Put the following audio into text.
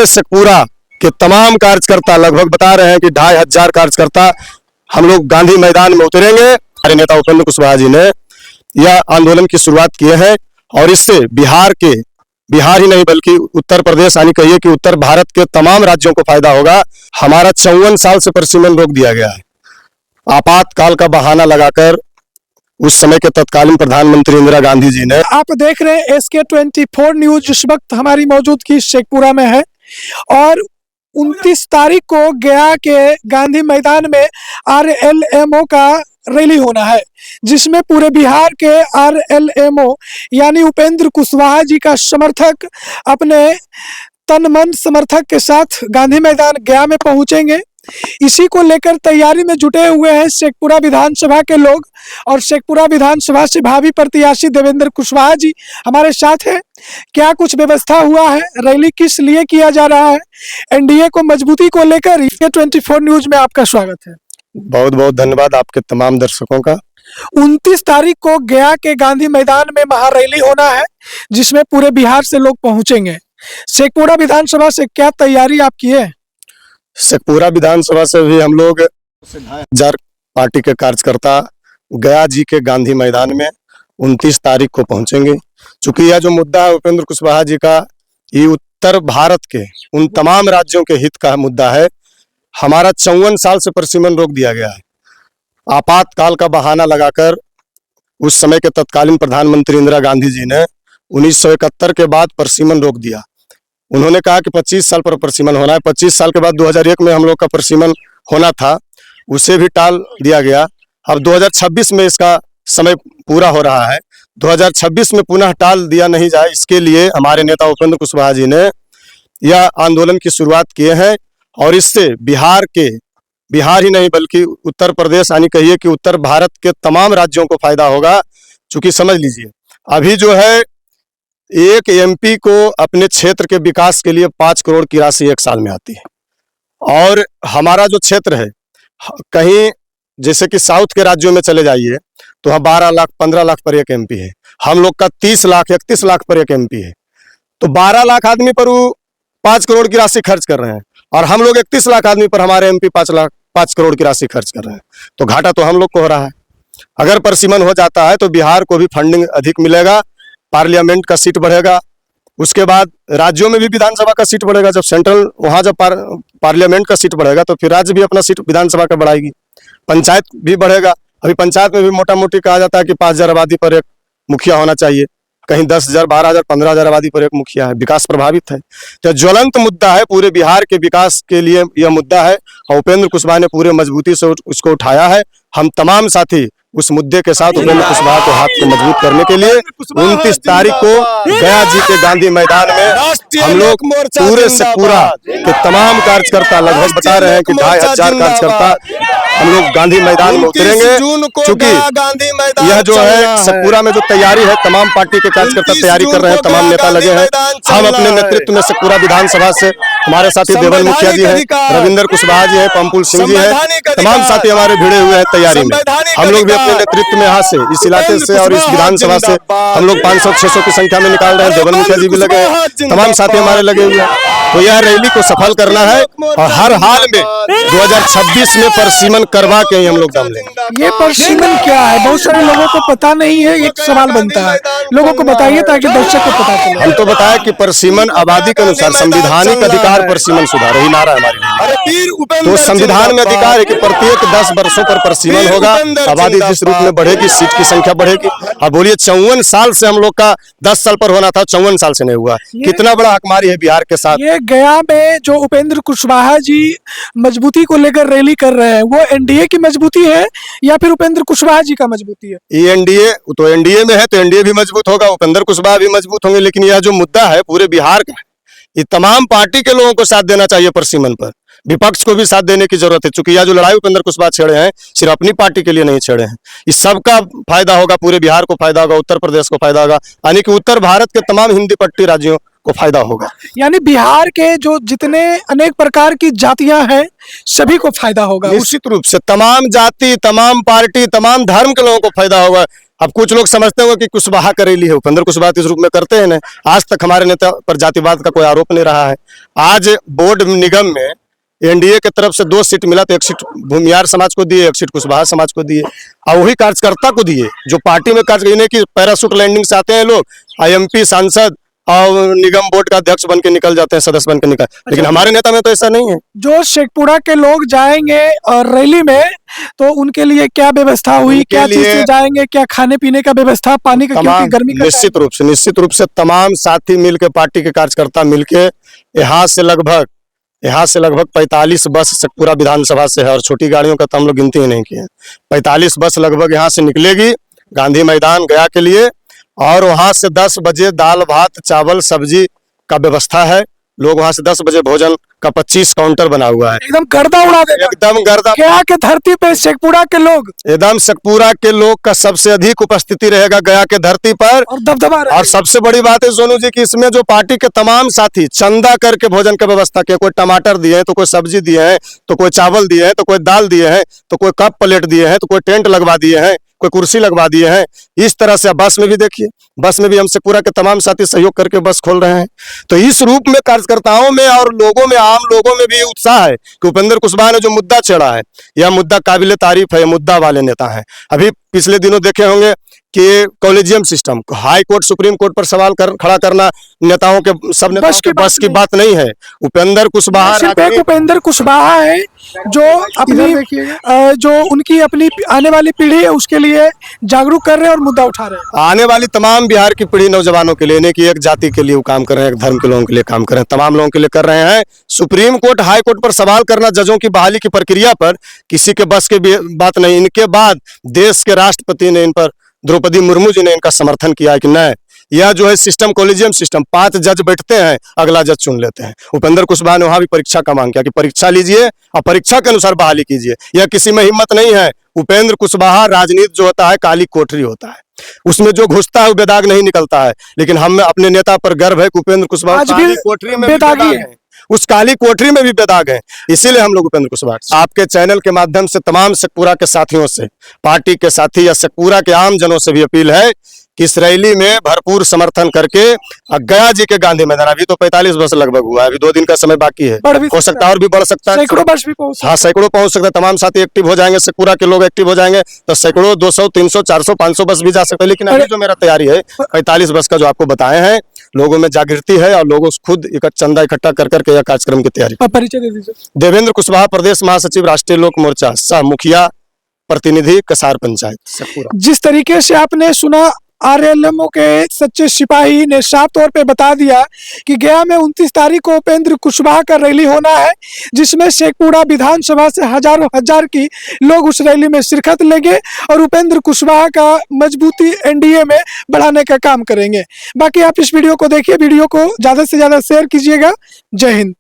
पूरे शेखपुरा के तमाम कार्यकर्ता लगभग बता रहे हैं कि 2500 कार्यकर्ता हम लोग गांधी मैदान में उतरेंगे। हमारे नेता उपेंद्र कुशवाहा जी ने यह आंदोलन की शुरुआत किए हैं और इससे बिहार ही नहीं बल्कि उत्तर प्रदेश यानी कहिए कि उत्तर भारत के तमाम राज्यों को फायदा होगा। हमारा 54 साल से परिसीमन रोक दिया गया है। आपातकाल का बहाना लगाकर उस समय के तत्कालीन प्रधानमंत्री इंदिरा गांधी जी ने। आप देख रहे हैं SK24 न्यूज। इस वक्त हमारी मौजूदगी शेखपुरा में है और 29 तारीख को गया के गांधी मैदान में RLMO का रैली होना है, जिसमें पूरे बिहार के RLMO यानी उपेंद्र कुशवाहा जी का समर्थक अपने तन मन समर्थक के साथ गांधी मैदान गया में पहुंचेंगे। इसी को लेकर तैयारी में जुटे हुए हैं शेखपुरा विधानसभा के लोग और शेखपुरा विधानसभा से भावी प्रत्याशी देवेंद्र कुशवाहा जी हमारे साथ हैं। क्या कुछ व्यवस्था हुआ है, रैली किस लिए किया जा रहा है, एनडीए को मजबूती को लेकर SK24 न्यूज में आपका स्वागत है। बहुत बहुत धन्यवाद आपके तमाम दर्शकों का। 29 तारीख को गया के गांधी मैदान में महारैली होना है, जिसमें पूरे बिहार से लोग पहुंचेंगे। शेखपुरा विधानसभा से क्या तैयारी आप की है? शेखपुरा विधानसभा से भी हम लोग 2500 पार्टी के कार्यकर्ता गया जी के गांधी मैदान में 29 तारीख को पहुंचेंगे। चूंकि यह जो मुद्दा है उपेंद्र कुशवाहा जी का, ये उत्तर भारत के उन तमाम राज्यों के हित का मुद्दा है। हमारा 54 साल से परिसीमन रोक दिया गया है। आपातकाल का बहाना लगाकर उस समय के तत्कालीन प्रधानमंत्री इंदिरा गांधी जी ने 1971 के बाद परिसीमन रोक दिया। उन्होंने कहा कि 25 साल पर परिसीमन होना है। 25 साल के बाद 2001 में हम लोग का परिसीमन होना था, उसे भी टाल दिया गया। अब 2026 में इसका समय पूरा हो रहा है। 2026 में पुनः टाल दिया नहीं जाए, इसके लिए हमारे नेता उपेंद्र कुशवाहा जी ने यह आंदोलन की शुरुआत किए हैं और इससे बिहार ही नहीं बल्कि उत्तर प्रदेश यानी कहिए कि उत्तर भारत के तमाम राज्यों को फायदा होगा। चूंकि समझ लीजिए, अभी जो है एक MP को अपने क्षेत्र के विकास के लिए 5 करोड़ की राशि एक साल में आती है और हमारा जो क्षेत्र है, कहीं जैसे कि साउथ के राज्यों में चले जाइए तो वहाँ 12 लाख 15 लाख पर एक MP है। हम लोग का 30 लाख 31 लाख पर एक MP है। तो 12 लाख आदमी पर वो 5 करोड़ की राशि खर्च कर रहे हैं और हम लोग 31 लाख आदमी पर हमारे MP 5 करोड़ की राशि खर्च कर रहे हैं। तो घाटा तो हम लोग को हो रहा है। अगर परिसीमन हो जाता है तो बिहार को भी फंडिंग अधिक मिलेगा, पार्लियामेंट का सीट बढ़ेगा, उसके बाद राज्यों में भी विधानसभा का सीट बढ़ेगा। जब सेंट्रल वहाँ जब पार्लियामेंट का सीट बढ़ेगा तो फिर राज्य भी अपना सीट विधानसभा का बढ़ाएगी, पंचायत भी बढ़ेगा। अभी पंचायत में भी मोटा मोटी कहा जाता है कि 5000 आबादी पर एक मुखिया होना चाहिए, कहीं 10,000 12,000 15,000 आबादी पर एक मुखिया है। विकास प्रभावित है, तो ज्वलंत मुद्दा है, पूरे बिहार के विकास के लिए यह मुद्दा है और उपेंद्र कुशवाहा ने पूरे मजबूती से उसको उठाया है। हम तमाम साथी उस मुद्दे के साथ उपेंद्र कुशवाहा को हाथ को मजबूत करने के लिए 29 तारीख को गया जी के गांधी मैदान में हम लोग पूरे शेखपुरा के तमाम कार्यकर्ता लगभग बता रहे हैं कि 2500 कार्यकर्ता हम लोग गांधी मैदान में उतरेंगे। चूंकि यह जो है शेखपुरा में जो तैयारी है, तमाम पार्टी के कार्यकर्ता तैयारी कर रहे हैं, तमाम नेता लगे हैं। हम अपने नेतृत्व में शेखपुरा विधानसभा से हमारे साथी देवल मुखिया जी हैं, रविंदर कुशवाहा जी हैं, पंपुल सिंह जी हैं, तमाम साथी हमारे भिड़े हुए हैं तैयारी में। हम लोग भी अपने नेतृत्व में यहाँ से इस इलाके से और इस विधानसभा से हम लोग 500-600 की संख्या में निकाल रहे हैं। देवल मुखिया जी भी लगे हैं, तमाम साथी हमारे लगे हुए हैं। तो यह रैली को सफल करना है और हर हाल में 2026 में परिसीमन करवा के ही हम लोग दम लेंगे। ये परिसीमन क्या है, बहुत सारे लोगों को पता नहीं है, एक सवाल बनता है, लोगों को बताइए ताकि दर्शक को पता चले। हम तो बताया कि परिसीमन आबादी के अनुसार संवैधानिक अधिकार परिसीमन सुधार, यही नारा है हमारे। तो संविधान में अधिकार है कि प्रत्येक 10 वर्षों पर परिसीमन होगा, आबादी जिस रूप में बढ़ेगी, सीट की संख्या बढ़ेगी। अब बोलिए 54 साल से हम लोग का 10 साल पर होना था, 54 साल से नहीं हुआ। कितना बड़ा हकमारी है बिहार के साथ। ये गया में जो उपेंद्र कुशवाहा जी मजबूती को लेकर रैली कर रहे हैं, वो एनडीए की मजबूती है या फिर उपेंद्र कुशवाहा जी का मजबूती है? ये एनडीए में है तो एनडीए भी मजबूत होगा, उपेंद्र कुशवाहा भी मजबूत होंगे। लेकिन यह जो मुद्दा है पूरे बिहार का, ये तमाम पार्टी के लोगों को साथ देना चाहिए परिसीमन पर, विपक्ष को भी साथ देने की जरूरत है। चूंकि यह जो लड़ाई उपेंद्र कुशवाहा छेड़े हैं, सिर्फ अपनी पार्टी के लिए नहीं छेड़े हैं, इस सबका फायदा होगा, पूरे बिहार को फायदा होगा, उत्तर प्रदेश को फायदा होगा, यानी कि उत्तर भारत के तमाम हिंदी पट्टी राज्यों को फायदा होगा। यानी बिहार के जो जितने अनेक प्रकार की जातियां हैं सभी को फायदा होगा। निश्चित रूप से तमाम जाति, तमाम पार्टी, तमाम धर्म के लोगों को फायदा होगा। अब कुछ लोग समझते होंगे कि कुशवाहा करेली है, उपेंद्र कुशवाहा इस रूप में करते हैं ना। आज तक हमारे नेता पर जातिवाद का कोई आरोप नहीं रहा है। आज बोर्ड निगम में एनडीए की तरफ से 2 सीट मिला, तो 1 सीट भूमियार समाज को दिए, 1 सीट कुशवाहा समाज को दिए, और वही कार्यकर्ता को दिए जो पार्टी में कार्य नहीं कि पैराशूट लैंडिंग से आते हैं लोग, आईएमपी सांसद और निगम बोर्ड का अध्यक्ष बन के निकल जाते हैं, सदस्य बन के निकल। लेकिन हमारे नेता में तो ऐसा नहीं है। जो शेखपुरा के लोग जाएंगे और रैली में, तो उनके लिए क्या व्यवस्था हुई, क्या चीज से जाएंगे, क्या खाने पीने का व्यवस्था, पानी का, क्योंकि गर्मी का निश्चित रूप से तमाम साथी मिलके, पार्टी के कार्यकर्ता मिलके यहाँ से लगभग 45 बस शेखपुरा विधानसभा से है, और छोटी गाड़ियों का तो हम लोग गिनती ही नहीं किए। 45 बस लगभग यहाँ से निकलेगी गांधी मैदान गया के लिए, और वहां से 10 बजे दाल भात चावल सब्जी का व्यवस्था है। लोग वहां से 10 बजे भोजन का 25 काउंटर बना हुआ है। एकदम गर्दा उड़ा देगा, एकदम गर्दा। गया के धरती पे शेखपुरा के लोग, एकदम शेखपुरा के लोग का सबसे अधिक उपस्थिति रहेगा गया के धरती पर, और दबदबा रहेगा। और सबसे बड़ी बात है सोनू जी की इसमें जो पार्टी के तमाम साथी चंदा करके भोजन की व्यवस्था किया, कोई टमाटर दिए हैं, तो कोई सब्जी दिए हैं, तो कोई चावल दिए हैं, तो कोई दाल दिए हैं, तो कोई कप प्लेट दिए हैं, तो कोई टेंट लगवा दिए हैं, कोई कुर्सी लगवा दिए हैं। इस तरह से बस में भी देखिए, बस में भी हम शेखपुरा के तमाम साथी सहयोग करके बस खोल रहे हैं। तो इस रूप में कार्यकर्ताओं में और लोगों में, आम लोगों में भी उत्साह है कि उपेंद्र कुशवाहा ने जो मुद्दा छेड़ा है, यह मुद्दा काबिले तारीफ है, यह मुद्दा वाले नेता है। अभी पिछले दिनों देखे होंगे कि collegium system, high court supreme court पर सवाल खड़ा करना नेताओं के, सब नेताओं के बस की बात नहीं है। उपेंद्र कुशवाहा सिर्फ एक उपेंद्र कुशवाहा है जो अपनी जो उनकी अपनी आने वाली पीढ़ी है उसके लिए जागरूक कर रहे हैं और मुद्दा उठा रहे हैं। आने वाली तमाम बिहार की पीढ़ी नौजवानों के लिए, नहीं कि एक जाति के लिए वो काम कर रहे हैं, एक धर्म के लोगों के लिए काम कर रहे हैं, तमाम लोगों के लिए कर रहे हैं। सुप्रीम कोर्ट हाई कोर्ट पर सवाल करना जजों की बहाली की प्रक्रिया पर किसी के बस की बात नहीं। इनके बाद देश के राष्ट्रपति ने इन पर, द्रौपदी मुर्मू जी ने इनका समर्थन किया कि नहीं, यह जो है सिस्टम कॉलेजियम सिस्टम, 5 जज बैठते हैं, अगला जज चुन लेते हैं। उपेंद्र कुशवाहा ने वहां भी परीक्षा का मांग किया कि परीक्षा लीजिए और परीक्षा के अनुसार बहाली कीजिए। यह किसी में हिम्मत नहीं है। उपेंद्र कुशवाहा, राजनीति जो होता है काली कोठरी होता है, उसमें जो घुसता है वो बेदाग नहीं निकलता है। लेकिन हम अपने नेता पर गर्व है कि उपेंद्र कुशवाहा काली कोठरी में बेदागी है, उस काली कोठरी में भी बेदाग है। इसीलिए हम लोग उपेंद्र कुशवाहा आपके चैनल के माध्यम से तमाम शेखपुरा के साथियों से, पार्टी के साथी या शेखपुरा के आम जनों से भी अपील है कि इस रैली में भरपूर समर्थन करके गया जी के गांधी मैदान, अभी तो 45 बस लगभग हुआ है, अभी 2 दिन का समय बाकी है, हो सकता है और भी बढ़ सकता है, सैकड़ों बस भी पहुंच, हाँ सैकड़ों पहुंच सकता है। तमाम साथी एक्टिव हो जाएंगे, शेखपुरा के लोग एक्टिव हो जाएंगे तो सैकड़ों, 200, 300, 400, 500 बस भी जा सकते हैं। लेकिन अभी जो मेरा तैयारी है 45 बस का जो आपको बताए हैं, लोगों में जागृति है और लोगों खुद चंदा इकट्ठा कर करके यह कार्यक्रम की तैयारी। परिचय दे दीजिए। देवेंद्र कुशवाहा, प्रदेश महासचिव, राष्ट्रीय लोक मोर्चा, सह मुखिया, प्रतिनिधि, कसार पंचायत, शेखपुरा। जिस तरीके से आपने सुना, आरएलएमओ के सच्चे सिपाही ने साफ तौर पे बता दिया कि गया में 29 तारीख को उपेंद्र कुशवाहा का रैली होना है, जिसमें शेखपुरा विधानसभा से हजारों हजार की लोग उस रैली में शिरकत लेंगे और उपेंद्र कुशवाहा का मजबूती एनडीए में बढ़ाने का काम करेंगे। बाकी आप इस वीडियो को देखिए, वीडियो को ज्यादा से ज्यादा शेयर कीजिएगा। जय हिंद।